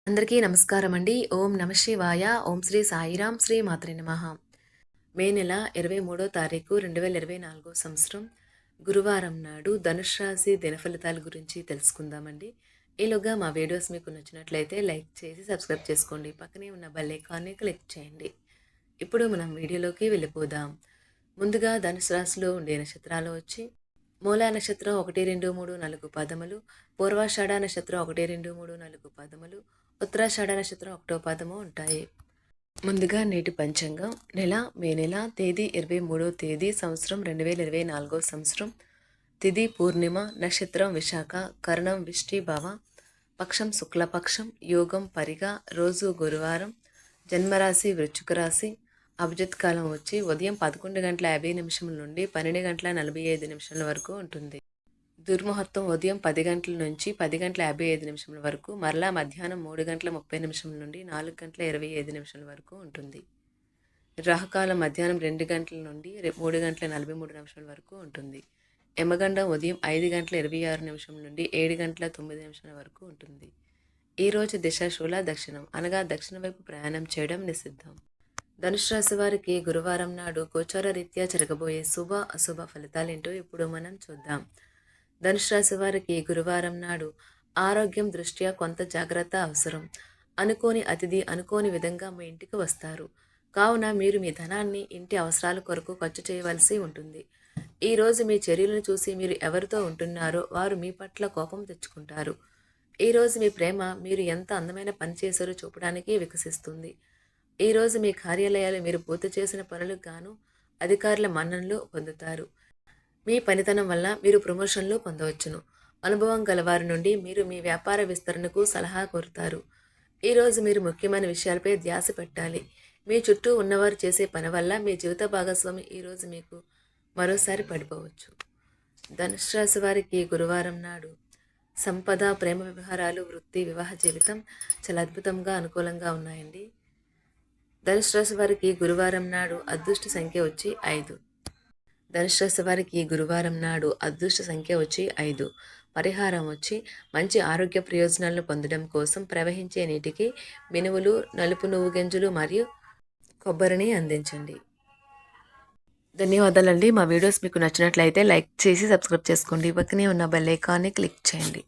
అందరికీ నమస్కారం అండి. ఓం నమః శివాయ. ఓం శ్రీ సాయిరాం శ్రీ మాత్రే నమః. మే నెల 23వ తారీఖు 2024 సంవత్సరం గురువారం నాడు ధనుసు రాశి దినఫలితాల గురించి తెలుసుకుందామండి. ఈలోగా మా వీడియోస్ మీకు నచ్చినట్లయితే లైక్ చేసి సబ్స్క్రైబ్ చేసుకోండి. పక్కనే ఉన్న బెల్ ఐకాన్ని క్లిక్ చేయండి. ఇప్పుడు మనం వీడియోలోకి వెళ్ళిపోదాం. ముందుగా ధనుసు రాశిలో ఉండే నక్షత్రాలు వచ్చి మూలా నక్షత్రం 1, 2, 3, 4 పాదములు, పూర్వాషాఢ నక్షత్రం 1, 2, 3, 4 పాదములు, ఉత్తరాషాఢ నక్షత్రం 1వ పాదము ఉంటాయి. ముందుగా నేటి పంచాంగం మే నెల తేదీ 23వ తేదీ సంవత్సరం 2024 సంవత్సరం తిథి పూర్ణిమ, నక్షత్రం విశాఖ, కరణం విష్టిభవ, పక్షం శుక్లపక్షం, యోగం పరిగా, రోజు గురువారం, జన్మరాశి వృశ్చిక రాశి, అభిజిత్ కాలం వచ్చి ఉదయం 11:50 నుండి 12:45 వరకు ఉంటుంది. దుర్ముహూర్తం ఉదయం 10 గంటల నుంచి 10:55 వరకు, మరలా మధ్యాహ్నం 3:30 నుండి 4:25 వరకు ఉంటుంది. రాహుకాలం మధ్యాహ్నం 2 గంటల నుండి 3:43 వరకు ఉంటుంది. యమగండం ఉదయం 5:26 నుండి 7:09 వరకు ఉంటుంది. ఈరోజు దిశ శూల దక్షిణం, అనగా దక్షిణ వైపు ప్రయాణం చేయడం నిషిద్ధం. ధనుసు రాశి వారికి గురువారం నాడు గోచార రీత్యా జరగబోయే శుభ అశుభ ఫలితాలేంటో ఇప్పుడు మనం చూద్దాం. ధనుసు రాశి వారికి గురువారం నాడు ఆరోగ్యం దృష్ట్యా కొంత జాగ్రత్త అవసరం. అనుకోని అతిథి అనుకోని విధంగా మీ ఇంటికి వస్తారు. కావున మీరు మీ ధనాన్ని ఇంటి అవసరాల కొరకు ఖర్చు చేయవలసి ఉంటుంది. ఈరోజు మీ చర్యలను చూసి మీరు ఎవరితో ఉంటున్నారో వారు మీ పట్ల కోపం తెచ్చుకుంటారు. ఈరోజు మీ ప్రేమ మీరు ఎంత అందమైన పని చేశారో చూపడానికి వికసిస్తుంది. ఈరోజు మీ కార్యాలయాలు మీరు పూర్తి చేసిన పనులకు గాను అధికారుల మన్ననలు పొందుతారు. మీ పనితనం వల్ల మీరు ప్రమోషన్లు పొందవచ్చును. అనుభవం గలవారి నుండి మీరు మీ వ్యాపార విస్తరణకు సలహా కోరుతారు. ఈరోజు మీరు ముఖ్యమైన విషయాలపై ధ్యాస పెట్టాలి. మీ చుట్టూ ఉన్నవారు చేసే పని వల్ల మీ జీవిత భాగస్వామి ఈరోజు మీకు మరోసారి పడిపోవచ్చు. ధనుసు రాశి వారికి గురువారం నాడు సంపద, ప్రేమ వ్యవహారాలు, వృత్తి, వివాహ జీవితం చాలా అద్భుతంగా అనుకూలంగా ఉన్నాయండి. ధనుసు రాశి వారికి గురువారం నాడు అదృష్ట సంఖ్య వచ్చి 5. ధనుసు రాశి వారికి గురువారం నాడు అదృష్ట సంఖ్య వచ్చి 5. పరిహారం వచ్చి మంచి ఆరోగ్య ప్రయోజనాలను పొందడం కోసం ప్రవహించే నీటికి మినువులు, నలుపు నువ్వు గింజలు మరియు కొబ్బరిని అందించండి. ధన్యవాదాలండి. మా వీడియోస్ మీకు నచ్చినట్లయితే లైక్ చేసి సబ్స్క్రైబ్ చేసుకోండి. పక్కనే ఉన్న బెల్ ఐకాన్ని క్లిక్ చేయండి.